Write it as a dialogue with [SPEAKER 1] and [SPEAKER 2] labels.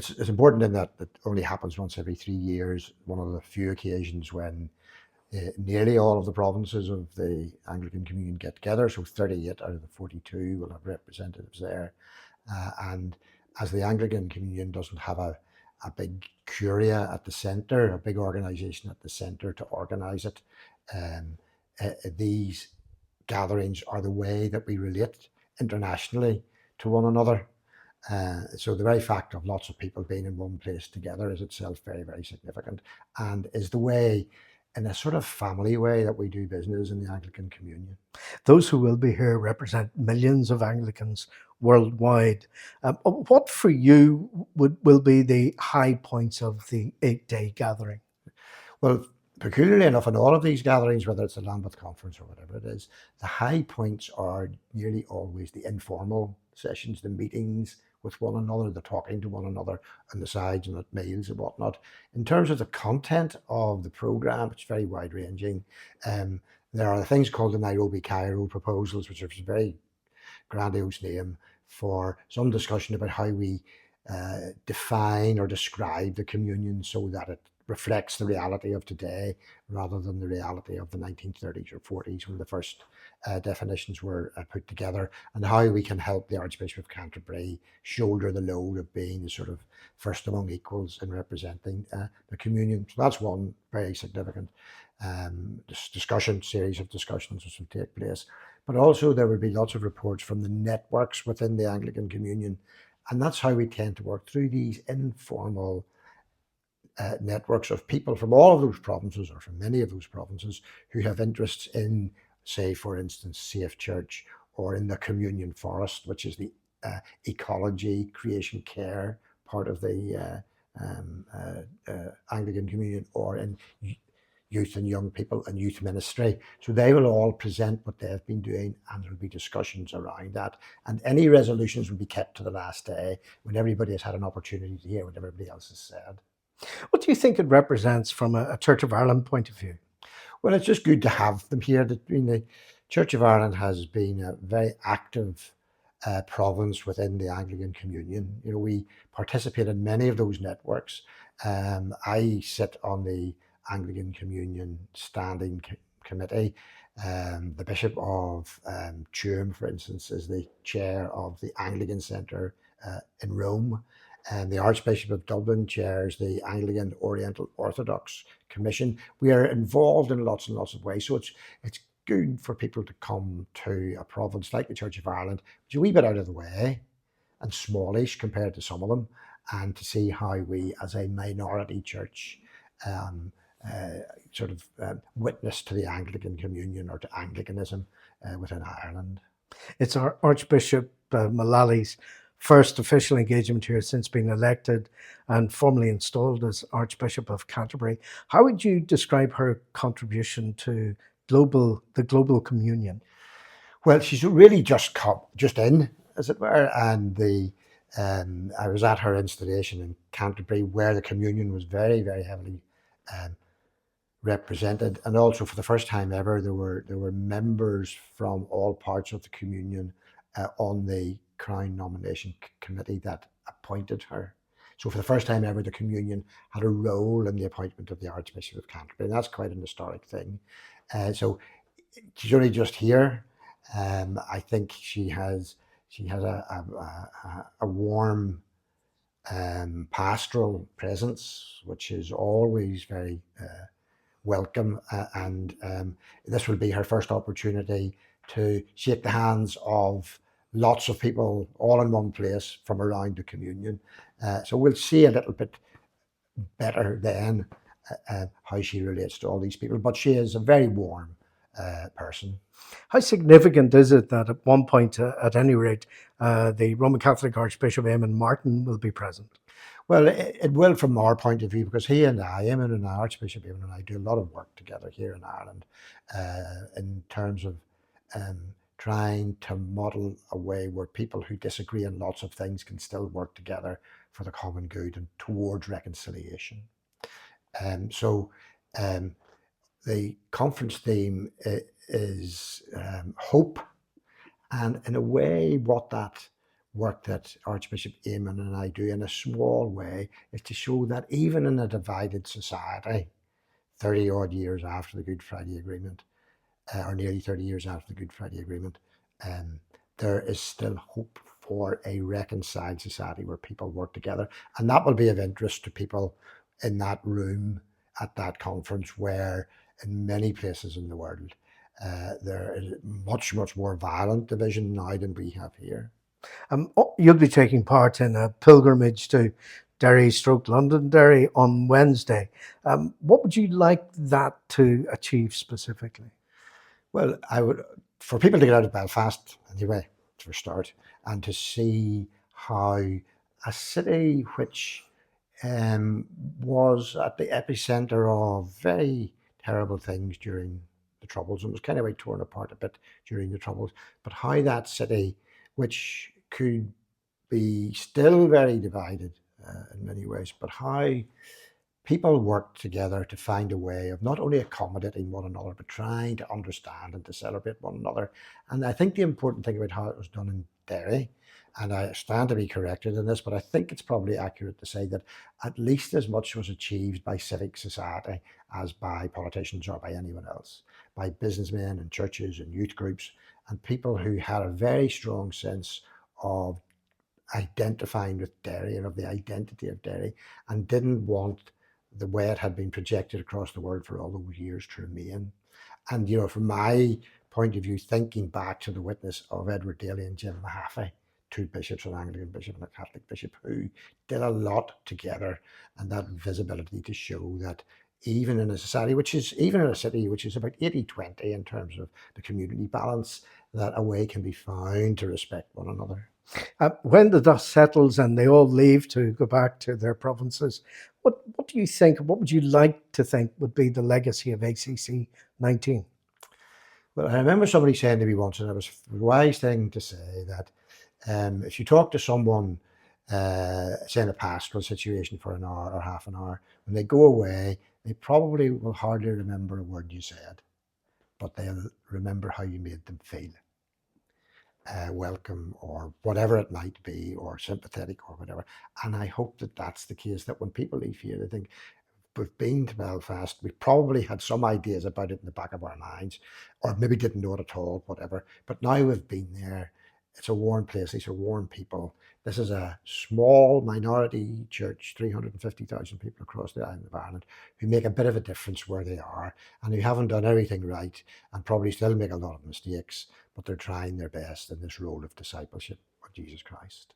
[SPEAKER 1] it's important in that it only happens once every 3 years, one of the few occasions when nearly all of the provinces of the Anglican Communion get together. So 38 out of the 42 will have representatives there. And as the Anglican Communion doesn't have a big curia at the centre, a big organisation at the centre to organise it, these gatherings are the way that we relate internationally to one another. So the very fact of lots of people being in one place together is itself very, very significant, and is the way, in a sort of family way, that we do business in the Anglican Communion.
[SPEAKER 2] Those who will be here represent millions of Anglicans worldwide. What for you will be the high points of the 8-day gathering?
[SPEAKER 1] Well, peculiarly enough, in all of these gatherings, whether it's a Lambeth Conference or whatever it is, the high points are nearly always the informal sessions, the meetings with one another, the talking to one another on the sides and at meals and whatnot. In terms of the content of the programme, it's very wide-ranging. There are things called the Nairobi-Cairo proposals, which are a very grandiose name for some discussion about how we define or describe the communion so that it reflects the reality of today rather than the reality of the 1930s or 40s when the first definitions were put together, and how we can help the Archbishop of Canterbury shoulder the load of being the sort of first among equals in representing the communion. So that's one very significant series of discussions which will take place. But also there will be lots of reports from the networks within the Anglican Communion, and that's how we tend to work through these informal networks of people from all of those provinces, or from many of those provinces, who have interests in, say, for instance, Safe Church, or in the Communion Forest, which is the ecology, creation care part of the Anglican Communion, or in youth and young people and youth ministry. So they will all present what they've been doing, and there will be discussions around that. And any resolutions will be kept to the last day, when everybody has had an opportunity to hear what everybody else has said.
[SPEAKER 2] What do you think it represents from a Church of Ireland point of view?
[SPEAKER 1] Well, it's just good to have them here. The Church of Ireland has been a very active province within the Anglican Communion. You know, we participate in many of those networks. I sit on the Anglican Communion Standing Committee. The Bishop of Tuam, for instance, is the chair of the Anglican Centre in Rome. And the Archbishop of Dublin chairs the Anglican Oriental Orthodox Commission. We are involved in lots and lots of ways. So it's good for people to come to a province like the Church of Ireland, which is a wee bit out of the way and smallish compared to some of them, and to see how we, as a minority church, witness to the Anglican Communion, or to Anglicanism within Ireland.
[SPEAKER 2] It's our Archbishop Mullally's first official engagement here since being elected and formally installed as Archbishop of Canterbury. How would you describe her contribution to the global communion?
[SPEAKER 1] Well, she's really just in, as it were, and I was at her installation in Canterbury, where the communion was very, very heavily represented, and also for the first time ever, there were members from all parts of the communion on the Crown Nomination Committee that appointed her. So for the first time ever, the communion had a role in the appointment of the Archbishop of Canterbury, and that's quite an historic thing. So she's only just here. I think she has a warm pastoral presence, which is always very welcome, and this will be her first opportunity to shake the hands of lots of people all in one place from around the communion. So we'll see a little bit better then how she relates to all these people, but she is a very warm person.
[SPEAKER 2] How significant is it that at one point, at any rate, the Roman Catholic Archbishop Eamon Martin will be present?
[SPEAKER 1] Well, it will from our point of view, because he and I, Eamon and I, Archbishop Eamon and I, do a lot of work together here in Ireland in terms of trying to model a way where people who disagree on lots of things can still work together for the common good and towards reconciliation. So the conference theme is hope, and in a way what that work that Archbishop Eamon and I do in a small way is to show that even in a divided society, 30 odd years after the Good Friday Agreement, or nearly 30 years after the Good Friday Agreement, um, there is still hope for a reconciled society where people work together. And that will be of interest to people in that room at that conference, where in many places in the world, there is much, much more violent division now than we have here.
[SPEAKER 2] You'll be taking part in a pilgrimage to Derry-Londonderry on Wednesday. What would you like that to achieve specifically?
[SPEAKER 1] Well, I would, for people to get out of Belfast anyway, for a start, and to see how a city which was at the epicenter of very terrible things during the Troubles and was kind of like torn apart a bit during the Troubles, but how that city, which could be still very divided in many ways, but how people work together to find a way of not only accommodating one another, but trying to understand and to celebrate one another. And I think the important thing about how it was done in Derry, and I stand to be corrected in this, but I think it's probably accurate to say that at least as much was achieved by civic society as by politicians or by anyone else, by businessmen and churches and youth groups and people who had a very strong sense of identifying with Derry and of the identity of Derry, and didn't want the way it had been projected across the world for all those years to remain. And from my point of view, thinking back to the witness of Edward Daly and Jim Mahaffey, two bishops, an Anglican bishop and a Catholic bishop, who did a lot together, and that visibility to show that even in a society which is, even in a city which is about 80-20 in terms of the community balance, that a way can be found to respect one another.
[SPEAKER 2] When the dust settles and they all leave to go back to their provinces, what do you think, what would you like to think would be the legacy of ACC 19?
[SPEAKER 1] Well, I remember somebody saying to me once, and it was a wise thing to say, that if you talk to someone, say in a pastoral situation for an hour or half an hour, when they go away, they probably will hardly remember a word you said, but they'll remember how you made them feel. Welcome or whatever it might be, or sympathetic or whatever. And I hope that that's the case, that when people leave here, they think, we've been to Belfast, we probably had some ideas about it in the back of our minds, or maybe didn't know it at all, whatever. But now we've been there. It's a warm place. These are warm people. This is a small minority church, 350,000 people across the island of Ireland, who make a bit of a difference where they are, and who haven't done everything right, and probably still make a lot of mistakes, but they're trying their best in this role of discipleship of Jesus Christ.